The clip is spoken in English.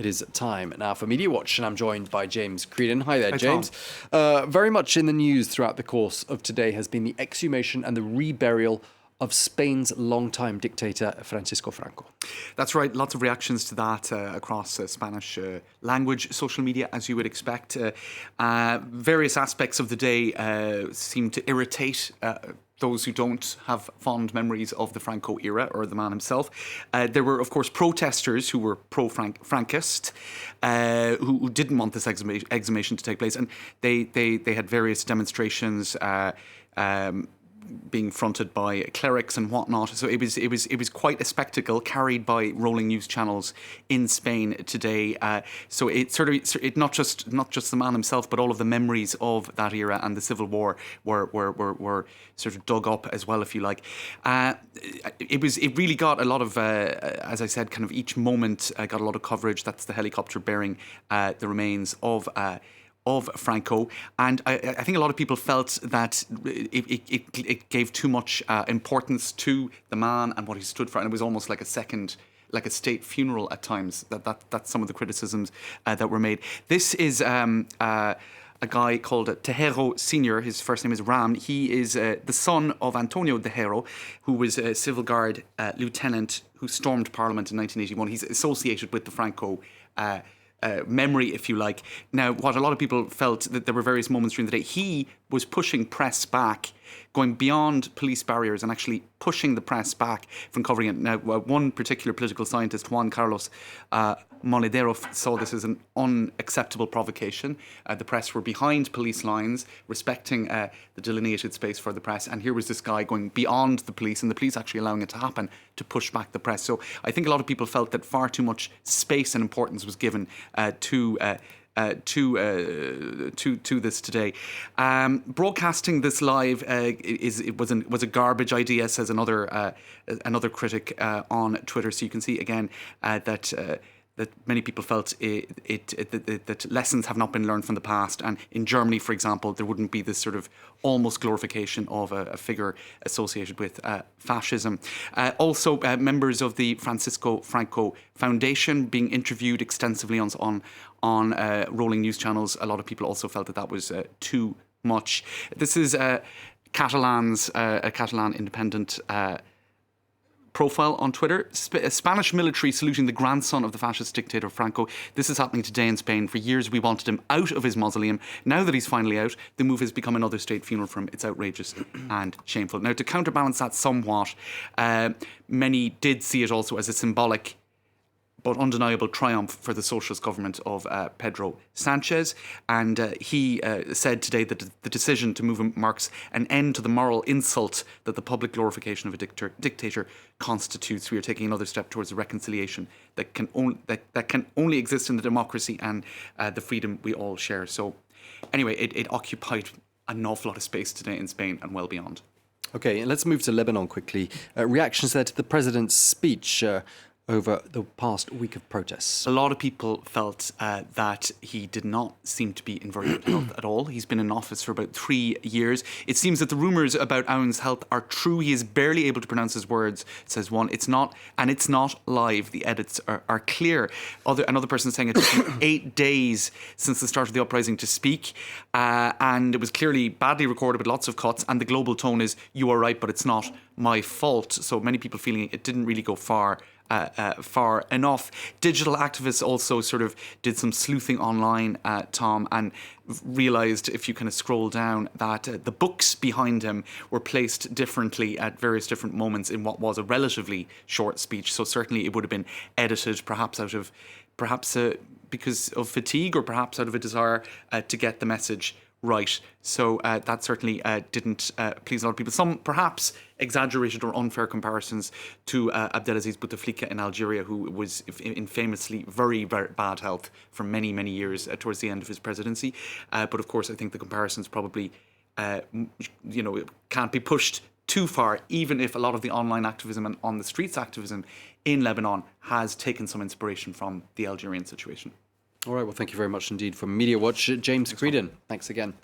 It is time now for Media Watch, and I'm joined by James Creedon. Hi there, Hi, James. Very much in the news throughout the course of today has been the exhumation and the reburial of Spain's longtime dictator, Francisco Franco. That's right. Lots of reactions to that across Spanish language, social media, as you would expect. Various aspects of the day seem to irritate those who don't have fond memories of the Franco era or the man himself. There were, of course, protesters who were pro-Frankist, who didn't want this exhumation to take place. And they had various demonstrations being fronted by clerics and whatnot. So it was quite a spectacle carried by rolling news channels in Spain today. So it not just the man himself, but all of the memories of that era and the Civil War were sort of dug up as well, if you like. It really got a lot of, as I said, kind of each moment got a lot of coverage. That's the helicopter bearing the remains of Franco, and I think a lot of people felt that it gave too much importance to the man and what he stood for, and it was almost like a state funeral at times. That's some of the criticisms that were made. This is a guy called Tejero Sr. His first name is Ram. He is the son of Antonio Tejero, who was a civil guard lieutenant who stormed Parliament in 1981. He's associated with the Franco memory, if you like. Now, what a lot of people felt, that there were various moments during the day, he was pushing press back, going beyond police barriers and actually pushing the press back from covering it. Now, one particular political scientist, Juan Carlos Monedero, saw this as an unacceptable provocation. The press were behind police lines, respecting the delineated space for the press, and here was this guy going beyond the police, and the police actually allowing it to happen to push back the press. So I think a lot of people felt that far too much space and importance was given to this today. Broadcasting this live was a garbage idea, says another critic on Twitter. So you can see again that many people felt that lessons have not been learned from the past. And in Germany, for example, there wouldn't be this sort of almost glorification of a figure associated with fascism. Also, members of the Francisco Franco Foundation being interviewed extensively on rolling news channels. A lot of people also felt that was too much. This is a Catalan independent profile on Twitter. Spanish military saluting the grandson of the fascist dictator Franco. This is happening today in Spain. For years we wanted him out of his mausoleum. Now that he's finally out, the move has become another state funeral for him. It's outrageous and shameful. Now, to counterbalance that somewhat, many did see it also as a symbolic but undeniable triumph for the socialist government of Pedro Sanchez. And he said today that the decision to move him marks an end to the moral insult that the public glorification of a dictator constitutes. We are taking another step towards a reconciliation that can only exist in the democracy and the freedom we all share. So anyway, it occupied an awful lot of space today in Spain and well beyond. Okay, and let's move to Lebanon quickly. Reactions there to the president's speech over the past week of protests. A lot of people felt that he did not seem to be in very good health at all. He's been in office for about 3 years. It seems that the rumours about Aoun's health are true. He is barely able to pronounce his words, says one. It's not live. The edits are clear. Another person saying it took him 8 days since the start of the uprising to speak. And it was clearly badly recorded with lots of cuts. And the global tone is, you are right, but it's not my fault. So many people feeling it didn't really go far enough. Digital activists also sort of did some sleuthing online, Tom, and realised, if you kind of scroll down, that the books behind him were placed differently at various different moments in what was a relatively short speech. So certainly it would have been edited, perhaps because of fatigue, or perhaps out of a desire to get the message right. So that certainly didn't please a lot of people. Some perhaps exaggerated or unfair comparisons to Abdelaziz Bouteflika in Algeria, who was in famously very, very bad health for many, many years towards the end of his presidency. But of course, I think the comparisons probably, can't be pushed too far, even if a lot of the online activism and on the streets activism in Lebanon has taken some inspiration from the Algerian situation. All right, well, thank you very much indeed. From Media Watch, James Creedon. Thanks again.